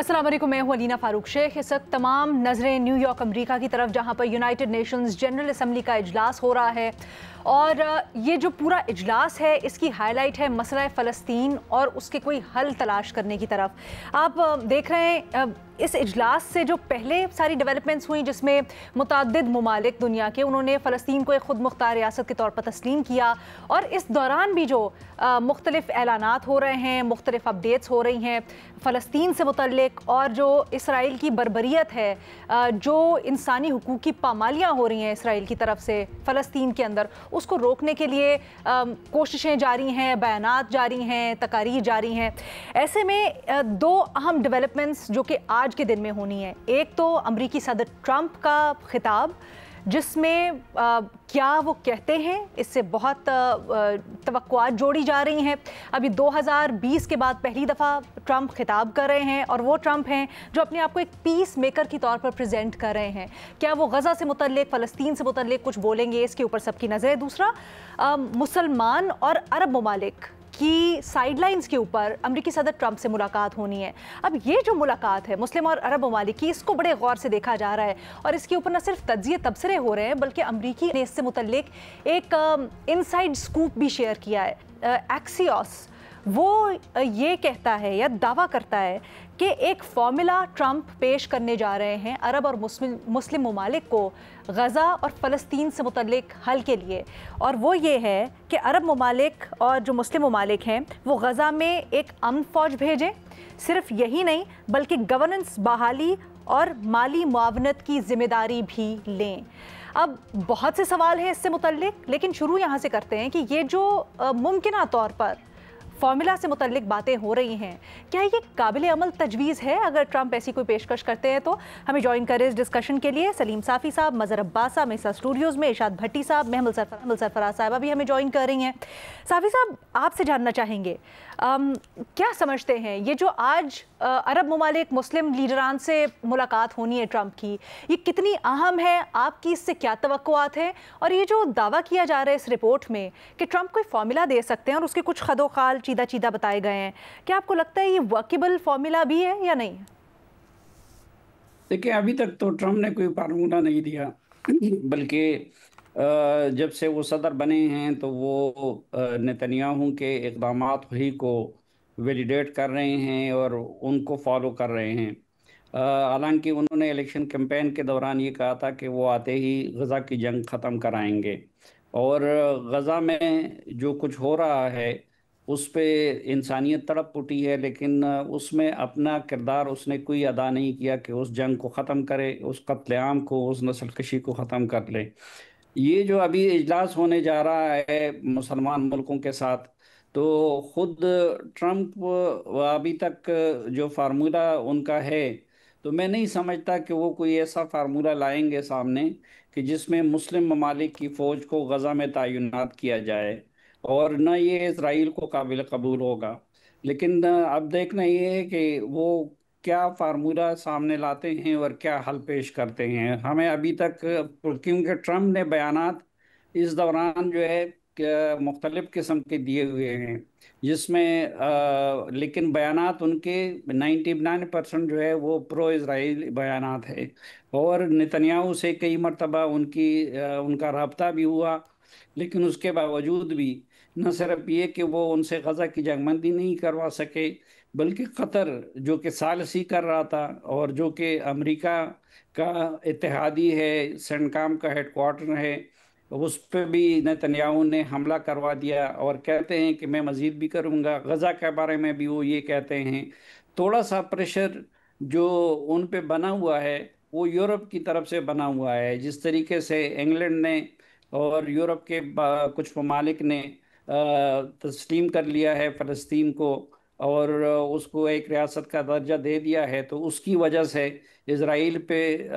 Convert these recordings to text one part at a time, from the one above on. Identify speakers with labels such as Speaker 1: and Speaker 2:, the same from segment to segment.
Speaker 1: अस्सलाम वालेकुम, मैं हूं अलीना फ़ारूक शेख। इस वक्त तमाम नज़रें न्यूयॉर्क अमेरिका की तरफ, जहां पर यूनाइटेड नेशंस जनरल असम्बली का इजलास हो रहा है। और ये जो पूरा इजलास है, इसकी हाईलाइट है मसला फ़लस्तीन और उसके कोई हल तलाश करने की तरफ। आप देख रहे हैं इस इजलास से जो पहले सारी डेवलपमेंट्स हुई, जिसमें मुतअद्दिद ममालिक दुनिया के उन्होंने फ़लस्तीन को एक ख़ुद मुख्तार रियासत के तौर पर तस्लीम किया। और इस दौरान भी जो मुख्तलिफ ऐलानात हो रहे हैं, मुख्तलिफ अपडेट्स हो रही हैं फ़लस्तीन से मुतल्लिक, और जो इसराइल की बर्बरियत है, जो इंसानी हुकूक की पामालियाँ हो रही हैं इसराइल की तरफ से फ़लस्तीन के अंदर, उसको रोकने के लिए कोशिशें जारी हैं, बयानात जारी हैं, तकारीर जारी हैं। ऐसे में दो अहम डेवलपमेंट्स जो कि आज के दिन में होनी है। एक तो अमरीकी सदर ट्रंप का खिताब, जिसमें क्या वो कहते हैं, इससे बहुत तवक्कुआत जोड़ी जा रही हैं। अभी 2020 के बाद पहली दफ़ा ट्रंप खिताब कर रहे हैं, और वो ट्रंप हैं जो अपने आप को एक पीस मेकर की तौर पर प्रेजेंट कर रहे हैं। क्या वो गज़ा से मुतल्लिक, फ़लस्तीन से मुतल्लिक कुछ बोलेंगे, इसके ऊपर सबकी नज़र है। दूसरा, मुसलमान और अरब ममालिक की साइडलाइंस के ऊपर अमरीकी सदर ट्रंप से मुलाकात होनी है। अब ये जो मुलाकात है मुस्लिम और अरब ममालिक की, इसको बड़े गौर से देखा जा रहा है, और इसके ऊपर न सिर्फ तज्जिए तबसरे हो रहे हैं, बल्कि अमरीकी ने इससे मुतल्लिक एक इनसाइड स्कूप भी शेयर किया है। एक्सियोस वो ये कहता है या दावा करता है कि एक फॉर्मूला ट्रंप पेश करने जा रहे हैं अरब और मुस्लिम ममालिक को गज़ा और फ़लस्तीन से मुतल्लिक हल के लिए। और वो ये है कि अरब ममालिक और जो मुस्लिम ममालिक हैं वो गज़ा में एक अमन फ़ौज भेजें। सिर्फ यही नहीं, बल्कि गवर्नेंस बहाली और माली मुआवनत की ज़िम्मेदारी भी लें। अब बहुत से सवाल हैं इससे मुतल्लिक, लेकिन शुरू यहाँ से करते हैं कि ये जो मुमकिना तौर पर फॉर्मूला से मुतल्लिक बातें हो रही हैं, क्या ये काबिल अमल तजवीज़ है? अगर ट्रंप ऐसी कोई पेशकश करते हैं तो हमें ज्वाइन करें इस डिस्कशन के लिए सलीम साफ़ी साहब, मज़हर अब्बास साहब मेरे साथ स्टूडियोज़ में, इरशाद भट्टी साहब, महमुल सरफराज साहबा भी हमें ज्वाइन कर रही हैं। साफ़ी साहब, आपसे जानना चाहेंगे, क्या समझते हैं ये जो आज अरब ममालिक मुस्लिम लीडरान से मुलाकात होनी है ट्रंप की, ये कितनी अहम है? आपकी इससे क्या तवक्कुआत है? और ये जो दावा किया जा रहा है इस रिपोर्ट में कि ट्रंप कोई फार्मूला दे सकते हैं और उसके कुछ खदोखाल चीदा चीदा बताए गए हैं, क्या आपको लगता है ये वर्केबल फार्मूला भी है या नहीं?
Speaker 2: देखिए, अभी तक तो ट्रंप ने कोई फार्मूला नहीं दिया, बल्कि जब से वो सदर बने हैं तो वो नेतन्याहू के इक़दामात ही को वैलिडेट कर रहे हैं और उनको फॉलो कर रहे हैं। हालांकि उन्होंने इलेक्शन कैंपेन के दौरान ये कहा था कि वो आते ही गज़ा की जंग ख़त्म कराएंगे, और गज़ा में जो कुछ हो रहा है उस पे इंसानियत तड़प उठी है, लेकिन उसमें अपना किरदार उसने कोई अदा नहीं किया कि उस जंग को ख़त्म करे, उस कत्लेआम को, उस नस्लकशी को ख़त्म कर ले। ये जो अभी इजलास होने जा रहा है मुसलमान मुल्कों के साथ, तो खुद ट्रंप अभी तक जो फार्मूला उनका है, तो मैं नहीं समझता कि वो कोई ऐसा फार्मूला लाएंगे सामने कि जिसमें मुस्लिम ममालिक की फ़ौज को गज़ा में तैनात किया जाए, और न ये इसराइल को काबिल कबूल होगा। लेकिन अब देखना ये है कि वो क्या फार्मूला सामने लाते हैं और क्या हल पेश करते हैं। हमें अभी तक, क्योंकि ट्रंप ने बयानात इस दौरान जो है मुख्तलिफ किस्म के दिए हुए हैं, जिसमें लेकिन बयानात उनके 99% जो है वो प्रो इसराइल बयानात है। और नेतन्याहू से कई मरतबा उनका रब्ता भी हुआ, लेकिन उसके बावजूद भी न सिर्फ ये कि वो उनसे गज़ा की जंगबंदी नहीं करवा सके, बल्कि कतर जो कि सालसी कर रहा था और जो कि अमेरिका का इत्तेहादी है, सेंटकॉम का हेडक्वार्टर है, उस पर भी नेतन्याहू ने हमला करवा दिया, और कहते हैं कि मैं मज़ीद भी करूँगा। गज़ा के बारे में भी वो ये कहते हैं। थोड़ा सा प्रेशर जो उन पे बना हुआ है वो यूरोप की तरफ से बना हुआ है। जिस तरीके से इंग्लैंड ने और यूरोप के कुछ ममालिक ने तस्लीम कर लिया है फ़लस्तीन को, और उसको एक रियासत का दर्जा दे दिया है, तो उसकी वजह से इसराइल पे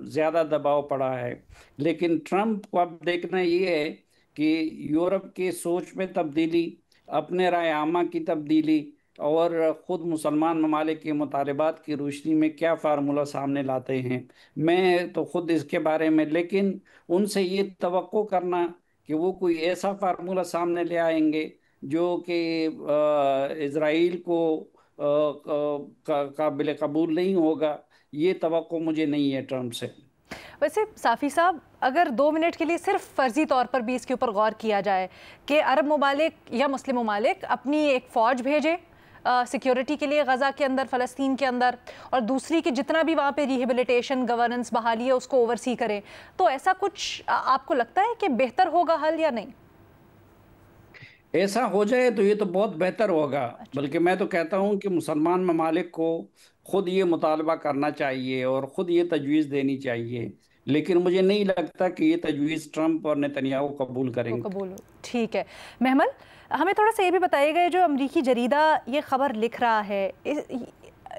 Speaker 2: ज़्यादा दबाव पड़ा है। लेकिन ट्रंप को अब देखना ये है कि यूरोप की सोच में तब्दीली, अपने राय आमा की तब्दीली, और ख़ुद मुसलमान ममालिक के मुतालबात की रोशनी में क्या फार्मूला सामने लाते हैं। मैं तो ख़ुद इसके बारे में, लेकिन उनसे ये तवक्को करना कि वो कोई ऐसा फार्मूला सामने ले आएंगे जो कि इसराइल को काबिल कबूल नहीं होगा, ये तवक्को मुझे नहीं है ट्रम्प से।
Speaker 1: वैसे साफ़ी साहब, अगर 2 मिनट के लिए सिर्फ फ़र्ज़ी तौर पर भी इसके ऊपर गौर किया जाए कि अरब ममालिक या मुस्लिम ममालिक अपनी एक फ़ौज भेजे सिक्योरिटी के लिए गज़ा के अंदर, फ़लस्तीन के अंदर, और दूसरी कि जितना भी वहाँ पे रिहेबिलिटेशन, गवर्नेंस, बहाली है उसको ओवरसी करें, तो ऐसा कुछ आपको लगता है कि बेहतर होगा हल या नहीं?
Speaker 2: ऐसा हो जाए तो ये तो बहुत बेहतर होगा।
Speaker 1: अच्छा।
Speaker 2: बल्कि मैं तो कहता हूँ कि मुसलमान ममालिक को खुद ये मुतालबा करना चाहिए और ख़ुद ये तजवीज़ देनी चाहिए, लेकिन मुझे नहीं लगता कि ये तजवीज़ ट्रंप और नेतन्याहू कबूल
Speaker 1: वो
Speaker 2: करेंगे।
Speaker 1: कबूल हो, ठीक है। महमल, हमें थोड़ा सा ये भी बताइएगा, ये जो अमरीकी जरीदा ये खबर लिख रहा है,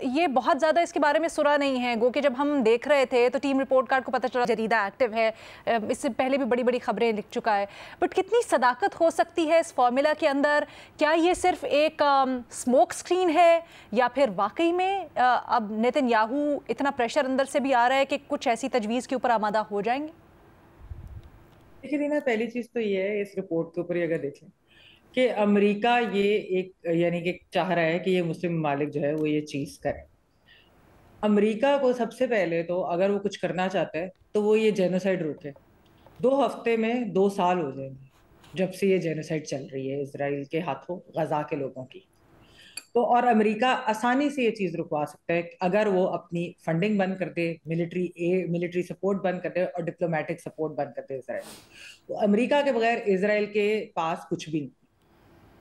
Speaker 1: ये बहुत ज़्यादा इसके बारे में सुरा नहीं है। गो कि जब हम देख रहे थे तो टीम रिपोर्ट कार्ड को पता चला जरीदा एक्टिव है, इससे पहले भी बड़ी बड़ी खबरें लिख चुका है, बट कितनी सदाकत हो सकती है इस फॉर्मूला के अंदर? क्या ये सिर्फ एक स्मोक स्क्रीन है, या फिर वाकई में अब नेतन्याहू इतना प्रेशर अंदर से भी आ रहा है कि कुछ ऐसी तजवीज़ के ऊपर आमादा हो जाएंगे?
Speaker 3: देखिए ना, पहली चीज तो ये है, इस रिपोर्ट के ऊपर ही अगर देखें कि अमेरिका ये एक यानी कि चाह रहा है कि ये मुस्लिम ममालिक जो है वो ये चीज करे। अमेरिका को सबसे पहले तो अगर वो कुछ करना चाहता है तो वो ये जेनोसाइड रोके। 2 हफ्ते में 2 साल हो जाएंगे जब से ये जेनोसाइड चल रही है इसराइल के हाथों गजा के लोगों की। तो और अमेरिका आसानी से ये चीज रुकवा सकता है अगर वो अपनी फंडिंग बंद कर दे, मिलिट्री सपोर्ट बंद कर दे और डिप्लोमेटिक सपोर्ट बंद कर दे इसराइल। तो अमेरिका के बगैर इसराइल के पास कुछ भी नहीं।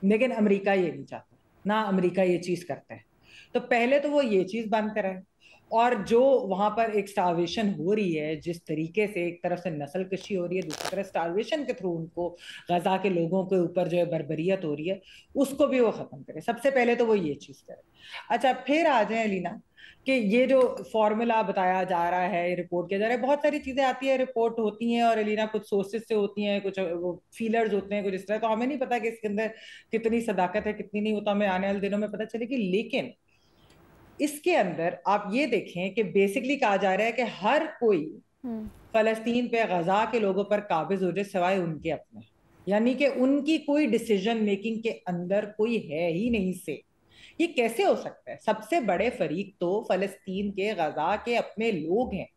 Speaker 3: लेकिन अमेरिका ये नहीं चाहता, ना अमेरिका ये चीज करता है। तो पहले तो वो ये चीज बंद कराए। और जो वहां पर एक स्टार्वेशन हो रही है, जिस तरीके से एक तरफ से नस्ल कशी हो रही है, दूसरी तरफ स्टार्वेशन के थ्रू उनको गजा के लोगों के ऊपर जो है बर्बरियत हो रही है, उसको भी वो खत्म करे। सबसे पहले तो वो ये चीज करे। अच्छा, फिर आ जाए अलीना कि ये जो फॉर्मूला बताया जा रहा है, रिपोर्ट किया जा रहा है, बहुत सारी चीजें आती है, रिपोर्ट होती हैं, और अलीना कुछ सोर्सेज से होती हैं, कुछ वो फीलर्स होते हैं, कुछ इस तरह। तो हमें नहीं पता कि इसके अंदर कितनी सदाकत है, कितनी नहीं, होता हमें आने वाले दिनों में पता चलेगी। लेकिन इसके अंदर आप ये देखें कि बेसिकली कहा जा रहा है कि हर कोई फलस्तीन पे, गजा के लोगों पर काबिज हो जाए सिवाय उनके अपने, यानी कि उनकी कोई डिसीजन मेकिंग के अंदर कोई है ही नहीं से। ये कैसे हो सकता है? सबसे बड़े फरीक तो फलस्तीन के, गजा के अपने लोग हैं।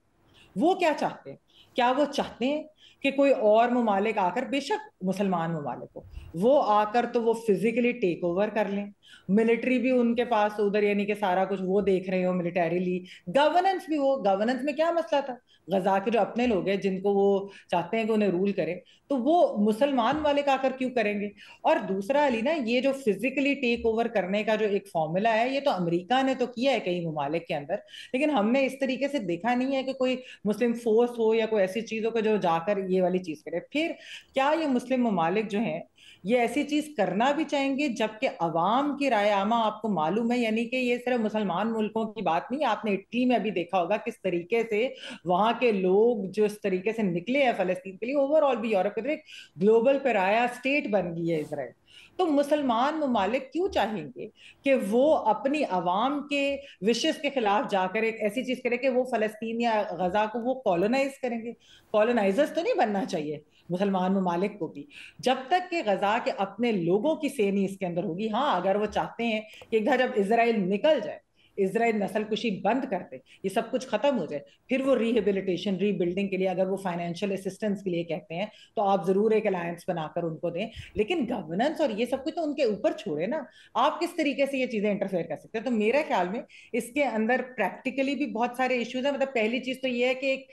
Speaker 3: वो क्या चाहते हैं? क्या वो चाहते हैं कि कोई और ममालिक आकर, बेशक मुसलमान ममालिक हो, वो आकर तो वो फिजिकली टेक ओवर कर लें, मिलिट्री भी उनके पास उधर, यानी कि सारा कुछ वो देख रहे हो मिलिटरीली, गवर्नेंस भी वो, गवर्नेंस में क्या मसला था? गजा के जो अपने लोग हैं जिनको वो चाहते हैं कि उन्हें रूल करें, तो वो मुसलमान वाले आकर क्यों करेंगे? और दूसरा अली ना, ये जो फिजिकली टेक ओवर करने का जो एक फॉर्मूला है, ये तो अमेरिका ने तो किया है कई ममालिक के अंदर, लेकिन हमने इस तरीके से देखा नहीं है कि कोई मुस्लिम फोर्स हो या कोई ऐसी चीज हो कि जो जाकर ये वाली चीज करे। फिर क्या ये मुस्लिम ममालिक जो हैं ये ऐसी चीज करना भी चाहेंगे? जबकि अवाम की राय आमा आपको मालूम है, यानी कि ये सिर्फ मुसलमान मुल्कों की बात नहीं, आपने इटली में अभी देखा होगा किस तरीके से वहां के लोग जो इस तरीके से निकले हैं फलस्तीन के लिए। ओवरऑल भी यूरोप के एक ग्लोबल पराया स्टेट बन गई है इसराइल। तो मुसलमान ममालिक क्यों चाहेंगे कि वो अपनी अवाम के विशेष के खिलाफ जाकर एक ऐसी चीज करे कि वो फलस्तीन या गजा को वो कॉलोनाइज करेंगे? कॉलोनाइजर्स तो नहीं बनना चाहिए मुसलमान ममालिक को भी, जब तक कि गजा के अपने लोगों की सेनी इसके अंदर होगी। हाँ, अगर वो चाहते हैं कि एक बार जब इसराइल निकल जाए, इसराइल नस्लकुशी बंद कर दे, ये सब कुछ खत्म हो जाए, फिर वो रिहेबिलिटेशन, रीबिल्डिंग के लिए अगर वो फाइनेंशियल असिस्टेंस के लिए कहते हैं, तो आप जरूर एक अलायंस बनाकर उनको दें। लेकिन गवर्नेंस और ये सब कुछ तो उनके ऊपर छोड़े ना। आप किस तरीके से ये चीजें इंटरफेयर कर सकते हैं? तो मेरे ख्याल में इसके अंदर प्रैक्टिकली भी बहुत सारे इश्यूज है। मतलब पहली चीज तो ये है कि एक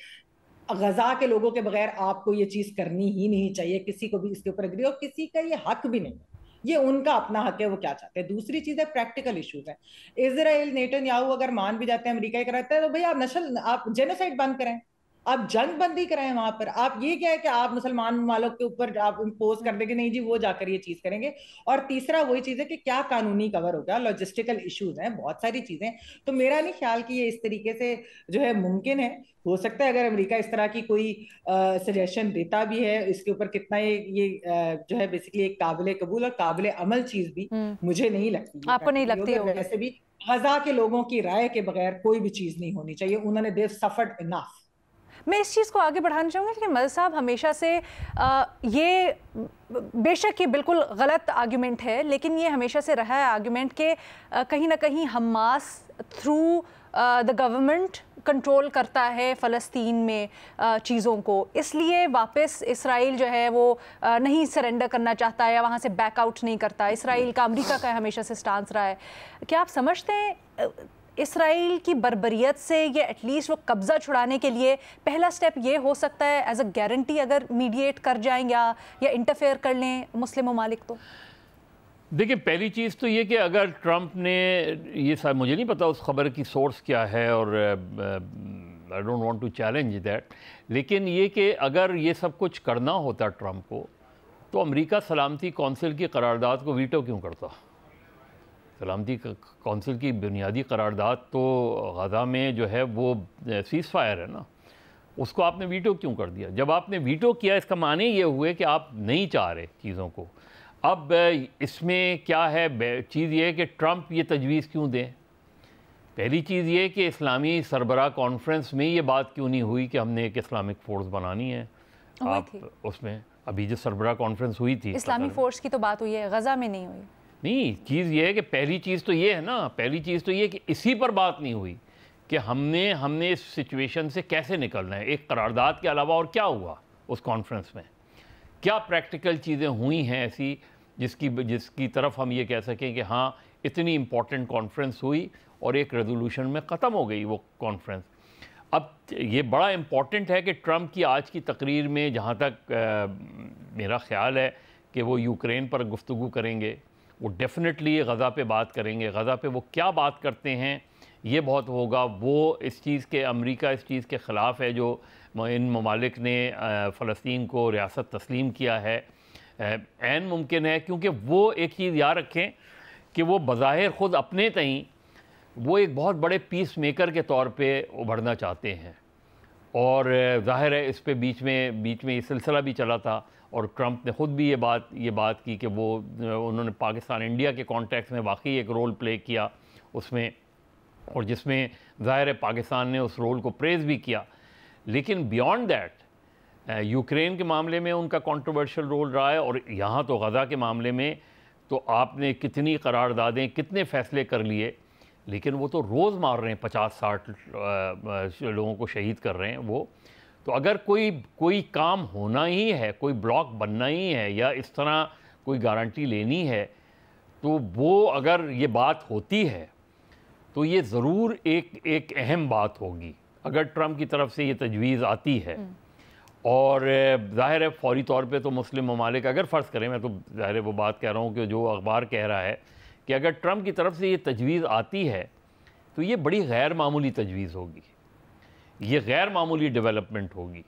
Speaker 3: गजा के लोगों के बगैर आपको ये चीज करनी ही नहीं चाहिए, किसी को भी इसके ऊपर एग्री, और किसी का ये हक भी नहीं है, ये उनका अपना हक है, वो क्या चाहते हैं। दूसरी चीज है प्रैक्टिकल इश्यूज है। इजराइल, नेतन्याहू अगर मान भी जाते हैं अमेरिका ही कराता है, तो भाई आप जेनोसाइड बंद करें, आप जंग बंदी कराएं वहां पर। आप ये क्या है कि आप मुसलमान ममालिक के ऊपर आप इम्पोज कर देंगे, नहीं जी वो जाकर ये चीज करेंगे। और तीसरा वही चीज है कि क्या कानूनी कवर होगा, लॉजिस्टिकल इश्यूज हैं, बहुत सारी चीजें। तो मेरा नहीं ख्याल कि ये इस तरीके से जो है मुमकिन है। हो सकता है अगर अमेरिका इस तरह की कोई सजेशन देता भी है, इसके ऊपर कितना ये जो है बेसिकली एक काबिल कबूल और काबिल अमल चीज भी मुझे नहीं लगती।
Speaker 1: आपको नहीं लगती होगी?
Speaker 3: वैसे भी गजा के लोगों की राय के बगैर कोई भी चीज नहीं होनी चाहिए। उन्होंने दे सफर्ड इनफ।
Speaker 1: मैं इस चीज़ को आगे बढ़ाना चाहूँगी, लेकिन मदद साहब हमेशा से ये बेशक ये बिल्कुल गलत आर्ग्यूमेंट है, लेकिन ये हमेशा से रहा है आर्ग्यूमेंट के कहीं ना कहीं Hamas through the government control करता है फ़लस्तीन में चीज़ों को, इसलिए वापस इसराइल जो है वो नहीं सरेंडर करना चाहता है या वहाँ से बैकआउट नहीं करता। इसराइल का, अमेरिका का हमेशा से स्टांस रहा है। क्या आप समझते हैं इसराइल की बर्बरियत से ये एटलीस्ट वो कब्ज़ा छुड़ाने के लिए पहला स्टेप ये हो सकता है एज अ गारंटी, अगर मीडिएट कर जाएं या इंटरफेयर कर लें मुस्लिम ममालिक? तो
Speaker 4: देखिए, पहली चीज़ तो ये कि अगर ट्रंप ने ये सब, मुझे नहीं पता उस खबर की सोर्स क्या है और I don't want to challenge that, लेकिन ये कि अगर ये सब कुछ करना होता ट्रंप को, तो अमेरिका सलामती कौंसिल की करारदाद को वीटो क्यों करता? सलामती कौंसिल की बुनियादी करारदाद तो गज़ा में जो है वो सीज़ फायर है ना, उसको आपने वीटो क्यों कर दिया? जब आपने वीटो किया, इसका माने ये हुए कि आप नहीं चाह रहे चीज़ों को। अब इसमें क्या है, चीज़ ये है कि ट्रंप ये तजवीज़ क्यों दें? पहली चीज़ ये कि इस्लामी सरबराह कॉन्फ्रेंस में ये बात क्यों नहीं हुई कि हमने एक इस्लामिक फ़ोर्स बनानी है? आप उसमें अभी जो सरबराह कॉन्फ्रेंस हुई थी,
Speaker 1: इस्लामी फ़ोर्स की तो बात हुई है, गज़ा में नहीं हुई।
Speaker 4: नहीं, चीज़ ये है कि पहली चीज़ तो ये है ना, पहली चीज़ तो ये कि इसी पर बात नहीं हुई कि हमने इस सिचुएशन से कैसे निकलना है। एक करारदाद के अलावा और क्या हुआ उस कॉन्फ्रेंस में? क्या प्रैक्टिकल चीज़ें हुई हैं ऐसी जिसकी तरफ हम ये कह सकें कि हाँ, इतनी इम्पॉर्टेंट कॉन्फ्रेंस हुई और एक रेजोल्यूशन में ख़त्म हो गई वो कॉन्फ्रेंस। अब ये बड़ा इम्पॉर्टेंट है कि ट्रंप की आज की तकरीर में, जहाँ तक मेरा ख़्याल है कि वो यूक्रेन पर गुफ्तगू करेंगे, वो डेफिनेटली गज़ा पे बात करेंगे। गज़ा पे वो क्या बात करते हैं ये बहुत होगा। वो इस चीज़ के, अमेरिका इस चीज़ के ख़िलाफ़ है जो इन ममालिक ने फ़लस्तीन को रियासत तस्लीम किया है। ऐन मुमकिन है, क्योंकि वो एक चीज़ याद रखें कि वो बज़ाहिर ख़ुद अपने तईं वो एक बहुत बड़े पीस मेकर के तौर पे उभरना चाहते हैं, और ज़ाहिर है इस पे बीच में ये सिलसिला भी चला था, और ट्रंप ने ख़ुद भी ये बात की कि उन्होंने पाकिस्तान इंडिया के कॉन्टेक्स्ट में वाकई एक रोल प्ले किया उसमें, और जिसमें ज़ाहिर है पाकिस्तान ने उस रोल को प्रेज़ भी किया। लेकिन बियॉन्ड दैट यूक्रेन के मामले में उनका कंट्रोवर्शियल रोल रहा है, और यहाँ तो गज़ा के मामले में तो आपने कितनी करारदादें, कितने फ़ैसले कर लिए, लेकिन वो तो रोज़ मार रहे हैं, 50-60 लोगों को शहीद कर रहे हैं वो। तो अगर कोई काम होना ही है, कोई ब्लॉक बनना ही है, या इस तरह कोई गारंटी लेनी है, तो वो अगर ये बात होती है तो ये ज़रूर एक अहम बात होगी अगर ट्रंप की तरफ से ये तजवीज़ आती है। और ज़ाहिर है फ़ौरी तौर पे तो मुस्लिम ममालिक, अगर फ़र्ज़ करें, मैं तो ज़ाहिर है वो बात कह रहा हूँ कि जो अखबार कह रहा है कि अगर ट्रंप की तरफ से ये तजवीज़ आती है तो ये बड़ी गैर मामूली तजवीज़ होगी, ये गैर मामूली डेवलपमेंट होगी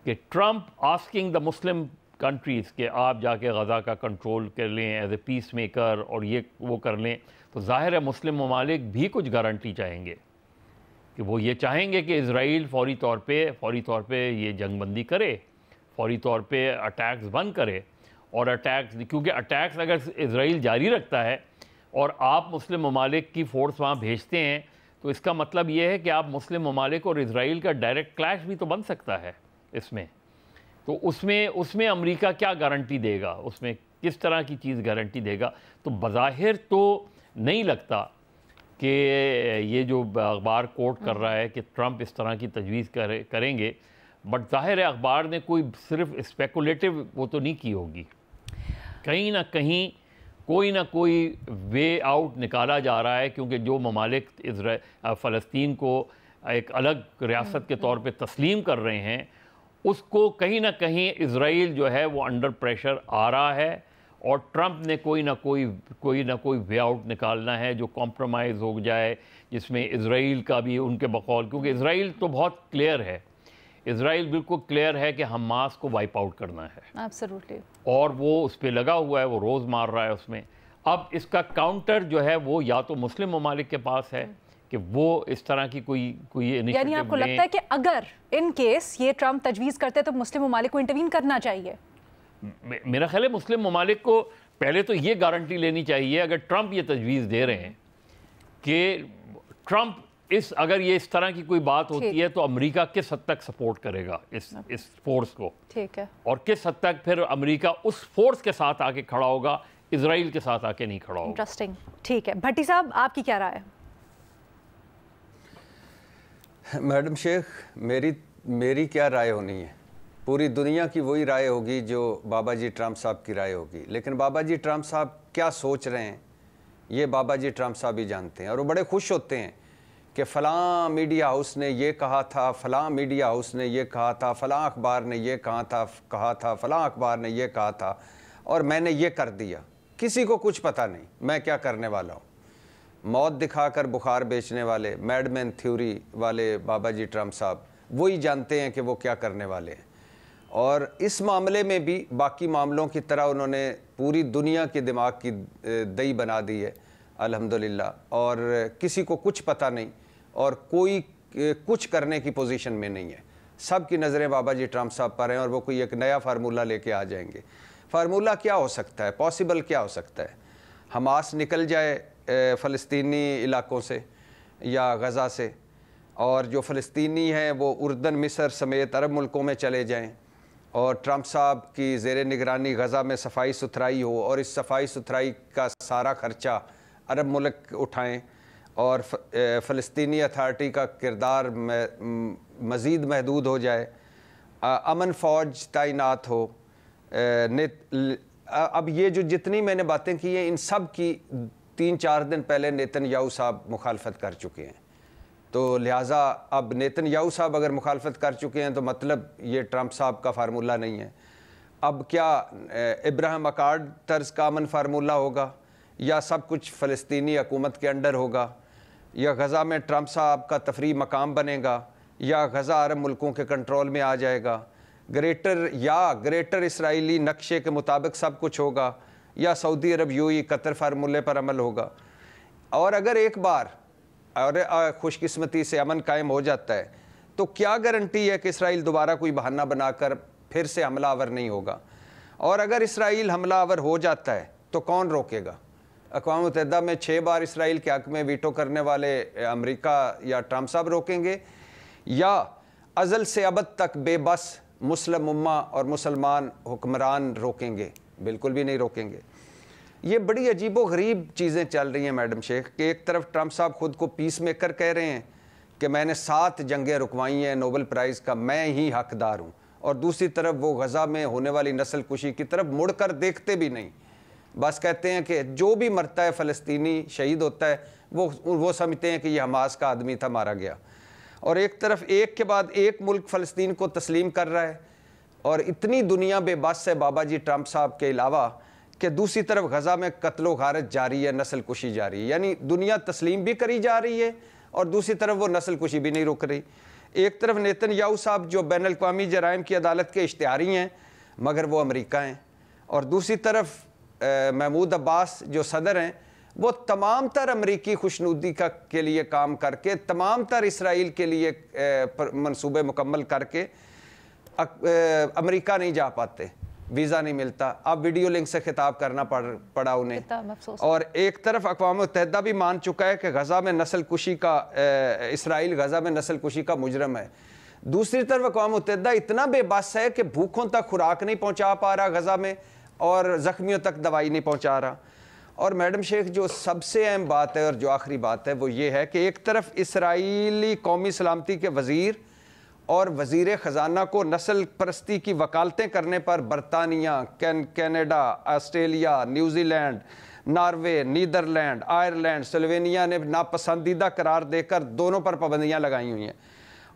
Speaker 4: कि Trump asking the Muslim countries कि आप जाके गज़ा का कंट्रोल कर लें एज ए पीस मेकर, और ये वो कर लें। तो ज़ाहिर है मुस्लिम ममालिक भी कुछ गारंटी चाहेंगे कि वो ये चाहेंगे कि इज़राइल फ़ौरी तौर पे ये जंगबंदी करे, फ़ौरी तौर पे अटैक्स बंद करे, और अटैक्स, क्योंकि अटैक्स अगर इज़राइल जारी रखता है और आप मुस्लिम ममालिक की फ़ोर्स वहाँ भेजते हैं, तो इसका मतलब ये है कि आप मुस्लिम ममालिक और इज़राइल का डायरेक्ट क्लैश भी तो बन सकता है इसमें। तो उसमें अमेरिका क्या गारंटी देगा, उसमें किस तरह की चीज़ गारंटी देगा? तो बज़ाहिर तो नहीं लगता कि ये जो अखबार कोट कर रहा है कि ट्रंप इस तरह की तजवीज़ करेंगे, बट ज़ाहिर है अखबार ने कोई सिर्फ स्पेकुलेटिव वो तो नहीं की होगी, कहीं ना कहीं कोई ना कोई वे आउट निकाला जा रहा है, क्योंकि जो ममालिक फ़लस्तीन को एक अलग रियासत के तौर पे तस्लीम कर रहे हैं, उसको कहीं ना कहीं इज़राइल जो है वो अंडर प्रेशर आ रहा है, और ट्रंप ने कोई ना कोई वे आउट निकालना है जो कॉम्प्रोमाइज़ हो जाए, जिसमें इज़राइल का भी उनके बकौल, क्योंकि इज़राइल तो बहुत क्लियर है, इज़राइल बिल्कुल क्लियर है कि हमास को वाइप आउट करना है
Speaker 1: एब्सोल्युटली, और
Speaker 4: वो उस पर लगा हुआ है, वो रोज़ मार रहा है उसमें। अब इसका काउंटर जो है वो या तो मुस्लिम ममालिक के पास है कि वो इस तरह की कोई इनिशिएटिव,
Speaker 1: यानी आपको लगता है कि अगर इन केस ये ट्रंप तजवीज़ करते तो मुस्लिम ममालिक को इंटरवीन करना चाहिए?
Speaker 4: मेरा ख्याल है मुस्लिम ममालिक को पहले तो ये गारंटी लेनी चाहिए, अगर ट्रंप ये तजवीज़ दे रहे हैं कि ट्रंप अगर ये इस तरह की कोई बात होती है तो अमेरिका किस हद तक सपोर्ट करेगा इस फोर्स को,
Speaker 1: ठीक है,
Speaker 4: और किस हद तक फिर अमेरिका उस फोर्स के साथ आके खड़ा होगा, इजराइल के साथ आके नहीं खड़ा होगा।
Speaker 1: इंटरेस्टिंग। ठीक है, भट्टी साहब आपकी क्या राय है?
Speaker 5: मैडम शेख, मेरी क्या राय होनी है? पूरी दुनिया की वही राय होगी जो बाबा जी ट्रंप साहब की राय होगी। लेकिन बाबा जी ट्रंप साहब क्या सोच रहे हैं ये बाबा जी ट्रंप साहब ही जानते हैं, और वो बड़े खुश होते हैं कि फ़लाँ मीडिया हाउस ने ये कहा था, फ़लाँ मीडिया हाउस ने ये कहा था, फ़लाँ अखबार ने ये कहा था, फ़लाँ अखबार ने ये कहा था और मैंने ये कर दिया। किसी को कुछ पता नहीं मैं क्या करने वाला हूँ। मौत दिखाकर बुखार बेचने वाले मैडमैन थ्योरी वाले बाबा जी ट्रंप साहब वही जानते हैं कि वो क्या करने वाले हैं। और इस मामले में भी बाकी मामलों की तरह उन्होंने पूरी दुनिया के दिमाग की दही बना दी है अल्हम्दुलिल्लाह, और किसी को कुछ पता नहीं और कोई कुछ करने की पोजीशन में नहीं है। सब की नज़रें बाबा जी ट्रंप साहब पर हैं और वो कोई एक नया फार्मूला लेके आ जाएंगे। फार्मूला क्या हो सकता है? पॉसिबल क्या हो सकता है? हमास निकल जाए फ़लस्तीनी इलाकों से या गज़ा से, और जो फ़लस्तीनी हैं वो उर्दन, मिस्र समेत अरब मुल्कों में चले जाएं, और ट्रंप साहब की ज़ेरे निगरानी गज़ा में सफाई सुथराई हो और इस सफाई सुथराई का सारा ख़र्चा अरब मुल्क उठाएं, और फ़लस्तीनी अथॉरिटी का किरदार मज़ीद महदूद हो जाए, अमन फ़ौज तैनात हो। अब ये जो जितनी मैंने बातें की हैं इन सब की 3-4 दिन पहले नेतन्याहू साहब मुखालफत कर चुके हैं। तो लिहाजा अब नेतन्याहू साहब अगर मुखालफत कर चुके हैं तो मतलब ये ट्रंप साहब का फार्मूला नहीं है। अब क्या इब्राहिम अकार्ड तर्ज का अमन फार्मूला होगा, या सब कुछ फ़लस्तीनी हुकूमत के अंडर होगा, या गज़ा में ट्रंप साहब का तफरी मकाम बनेगा, या गज़ा अरब मुल्कों के कंट्रोल में आ जाएगा, ग्रेटर इसराइली नक्शे के मुताबिक सब कुछ होगा, या सऊदी अरब यूएई कतर फार्मूले पर अमल होगा। और अगर एक बार और खुशकिस्मती से अमन कायम हो जाता है तो क्या गारंटी है कि इसराइल दोबारा कोई बहाना बनाकर फिर से हमलावर नहीं होगा? और अगर इसराइल हमलावर हो जाता है तो कौन रोकेगा? अक़वाम मुत्तहिदा में 6 बार इसराइल के हक़ में वीटो करने वाले अमेरिका या ट्रंप साहब रोकेंगे, या अज़ल से अबद तक बेबस मुस्लिम उम्मा और मुसलमान हुक्मरान रोकेंगे? बिल्कुल भी नहीं रोकेंगे। ये बड़ी अजीबो गरीब चीज़ें चल रही हैं मैडम शेख कि एक तरफ ट्रंप साहब खुद को पीस मेकर कह रहे हैं कि मैंने 7 जंगें रुकवाई हैं, नोबेल प्राइज़ का मैं ही हकदार हूँ, और दूसरी तरफ वो गज़ा में होने वाली नस्ल कुशी की तरफ मुड़कर देखते भी नहीं। बस कहते हैं कि जो भी मरता है फ़लस्तीनी शहीद होता है, वो समझते हैं कि ये हमास का आदमी था, मारा गया। और एक तरफ एक के बाद एक मुल्क फ़लस्तीन को तस्लीम कर रहा है, और इतनी दुनिया बेबस है बाबा जी ट्रंप साहब के अलावा कि दूसरी तरफ गज़ा में कत्लो गारत जारी है, नस्ल कुशी जारी है। यानी दुनिया तस्लीम भी करी जा रही है और दूसरी तरफ वो नस्ल कुशी भी नहीं रुक रही। एक तरफ नेतन्याहू साहब जो बैन अल-अक़वामी जराइम की अदालत के इश्तिहारी हैं मगर वो अमेरिका हैं, और दूसरी तरफ महमूद अब्बास जो सदर हैं वो तमाम तर अमरीकी खुशनुदी के लिए काम करके, तमाम तर इसराइल के लिए मंसूबे मुकम्मल करके अमेरिका नहीं जा पाते, वीज़ा नहीं मिलता। अब वीडियो लिंक से खिताब करना पड़ा उन्हें। और एक तरफ अक़वाम मुत्तहिदा भी मान चुका है कि गज़ा में नस्ल कुशी का इसराइल गज़ा में नस्ल कुशी का मुजरम है। दूसरी तरफ अक़वाम मुत्तहिदा इतना बेबस है कि भूखों तक खुराक नहीं पहुँचा पा रहा गज़ा में, और ज़ख्मियों तक दवाई नहीं पहुँचा रहा। और मैडम शेख जो सबसे अहम बात है और जो आखिरी बात है वो ये है कि एक तरफ इसराइली कौमी सलामती के वज़ीर और वज़ीर ख़जाना को नस्ल परस्ती की वकालतें करने पर बरतानिया, Canada, Australia, New Zealand, Norway, Netherland, Ireland, Slovenia ने नापसंदीदा करार देकर दोनों पर पाबंदियां लगाई हुई हैं।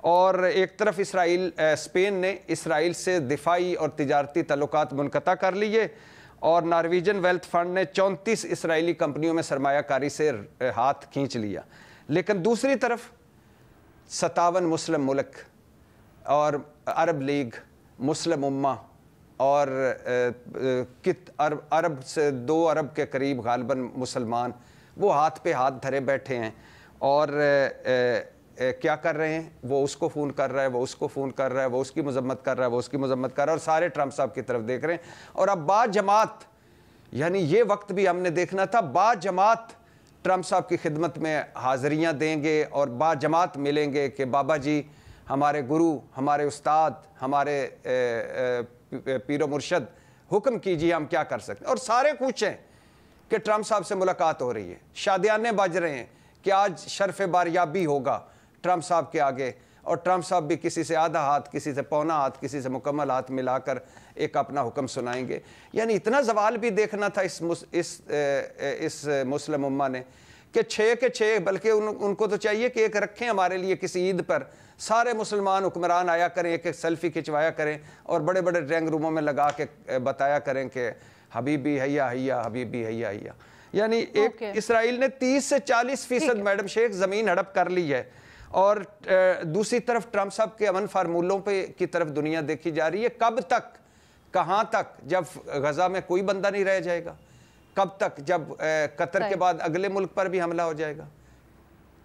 Speaker 5: और एक तरफ स्पेन ने इसराइल से दिफाई और तिजारती तल्लुकात मुनक़ता कर लिए, और नॉर्वेजियन वेल्थ फंड ने 34 इसराइली कंपनियों में सरमायाकारी से हाथ खींच लिया। लेकिन दूसरी तरफ 57 मुस्लिम मुल्क और अरब लीग, मुस्लिम उम्मा और अरब से 2 अरब के करीब गालिबन मुसलमान वो हाथ पे हाथ धरे बैठे हैं, और क्या कर रहे हैं? वो उसको फ़ोन कर रहा है, वो उसको फ़ोन कर रहा है, वो उसकी मजम्मत कर रहा है, वो उसकी मजम्मत कर रहा है, और सारे ट्रंप साहब की तरफ देख रहे हैं। और अब बाजमात, यानी ये वक्त भी हमने देखना था, बाजमात ट्रंप साहब की खिदमत में हाज़रियाँ देंगे और बाजमात मिलेंगे कि बाबा जी हमारे गुरु, हमारे उस्ताद, हमारे पीरो मुर्शद, हुक्म कीजिए हम क्या कर सकते हैं। और सारे पूछें कि ट्रंप साहब से मुलाकात हो रही है, शादियाने बज रहे हैं कि आज शर्फ बारियाबी होगा ट्रंप साहब के आगे, और ट्रंप साहब भी किसी से आधा हाथ, किसी से पौना हाथ, किसी से मुकम्मल हाथ मिलाकर एक अपना हुक्म सुनाएंगे। यानी इतना जवाल भी देखना था इस मुस्लिम उम्मा ने कि 6 के 6, बल्कि उनको तो चाहिए कि एक रखें हमारे लिए किसी ईद पर, सारे मुसलमान हुक्मरान आया करें, एक एक सेल्फी खिंचवाया करें और बड़े बड़े ड्राइंग रूमों में लगा के बताया करें कि हबीबी हैया हैया, हबीबी हैया हैया। यानी एक इसराइल ने 30 से 40% मैडम शेख ज़मीन हड़प कर ली है, और दूसरी तरफ ट्रंप साहब के अमन फार्मूलों पे की तरफ दुनिया देखी जा रही है। कब तक, कहाँ तक, जब गजा में कोई बंदा नहीं रह जाएगा? कब तक, जब कतर के बाद अगले मुल्क पर भी हमला हो जाएगा?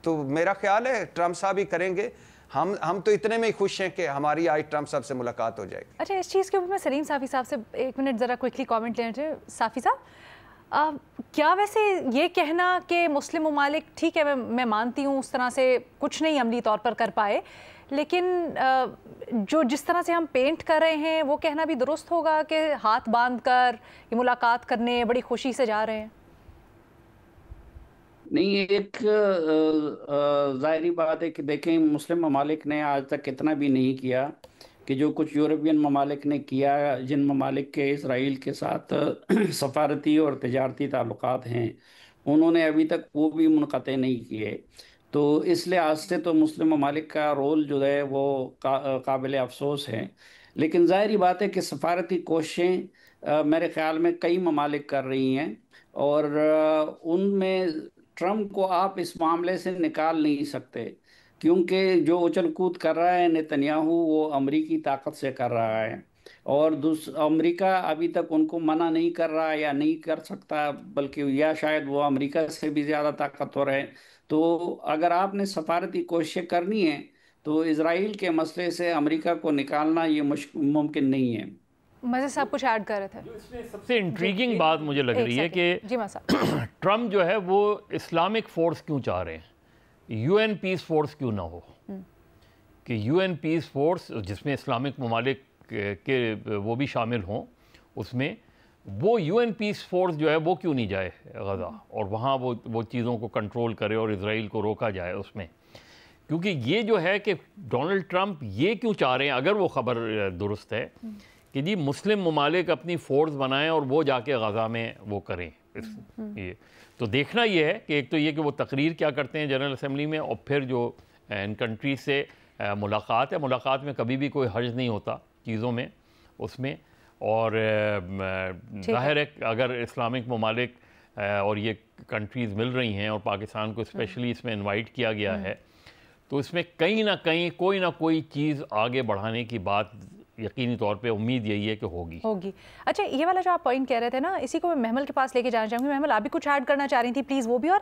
Speaker 5: तो मेरा ख्याल है ट्रंप साहब ही करेंगे। हम तो इतने में ही खुश हैं कि हमारी आज ट्रंप साहब से मुलाकात हो जाएगी।
Speaker 1: अच्छा, इस चीज़ के ऊपर मैं सलीम साफ़ी साहब से 1 मिनट ज़रा क्विकली कमेंट लेना चाहिए। साफ़ी साहब, क्या वैसे ये कहना कि मुस्लिम ममालिक, ठीक है मैं मानती हूँ उस तरह से कुछ नहीं अमली तौर पर कर पाए, लेकिन जो जिस तरह से हम पेंट कर रहे हैं वो कहना भी दुरुस्त होगा कि हाथ बांध कर ये मुलाकात करने बड़ी खुशी से जा रहे हैं?
Speaker 2: नहीं, एक ज़ाहिरी बात है कि देखें, मुस्लिम ममालिक ने आज तक इतना भी नहीं किया कि जो कुछ यूरोपियन ममालिक ने किया, जिन ममालिक के इसराइल के साथ सफारती और तजारती ताल्लुकात हैं, उन्होंने अभी तक वो भी मुनक़ते नहीं किए। तो इस लिहाज से तो मुस्लिम ममालिक का रोल जो है वो काबिल अफसोस है। लेकिन ज़ाहिरी बात है कि सफारती कोशिशें मेरे ख़्याल में कई ममालिक कर रही हैं, और उनमें ट्रंप को आप इस मामले से निकाल नहीं सकते, क्योंकि जो उछल कूद कर रहा है नेतन्याहू, वो अमरीकी ताकत से कर रहा है, और अमरीका अभी तक उनको मना नहीं कर रहा या नहीं कर सकता, बल्कि या शायद वो अमरीका से भी ज़्यादा ताकतवर है। तो अगर आपने सफारती कोशिशें करनी है तो इसराइल के मसले से अमरीका को निकालना ये मुमकिन नहीं है।
Speaker 1: मज़े से आप कुछ ऐड कर रहे थे।
Speaker 4: जो इसमें सबसे इंट्रीगिंग बात मुझे लग रही है कि
Speaker 1: जी
Speaker 4: ट्रंप जो है वो इस्लामिक फोर्स क्यों चाह रहे हैं, यूएन पीस फोर्स क्यों ना हो, कि यूएन पीस फोर्स जिसमें इस्लामिक ममालिक के वो भी शामिल हों, उसमें वो यूएन पीस फोर्स जो है वो क्यों नहीं जाए गज़ा और वहाँ वो चीज़ों को कंट्रोल करे और इसराइल को रोका जाए उसमें। क्योंकि ये जो है कि डोनाल्ड ट्रंप ये क्यों चाह रहे हैं, अगर वो ख़बर दुरुस्त है कि जी मुस्लिम ममालिक अपनी फ़ोर्स बनाएं और वो जाके गज़ा में वो करें ये, तो देखना ये है कि एक तो ये कि वो तकरीर क्या करते हैं जनरल असम्बली में, और फिर जो इन कंट्रीज से मुलाकात है, मुलाकात में कभी भी कोई हर्ज नहीं होता चीज़ों में उसमें। और ज़ाहिर है अगर इस्लामिक ममालिक और ये कंट्रीज़ मिल रही हैं और पाकिस्तान को स्पेशली इसमें इनवाइट किया गया है, तो इसमें कहीं ना कहीं कोई ना कोई चीज़ आगे बढ़ाने की बात यकीनी तौर पे उम्मीद यही है कि होगी।
Speaker 1: अच्छा, ये वाला जो आप पॉइंट कह रहे थे ना, इसी को मैं महमल के पास लेके जाना चाहूँगी। महमल, आप भी कुछ ऐड करना चाह रही थी प्लीज़, वो भी। और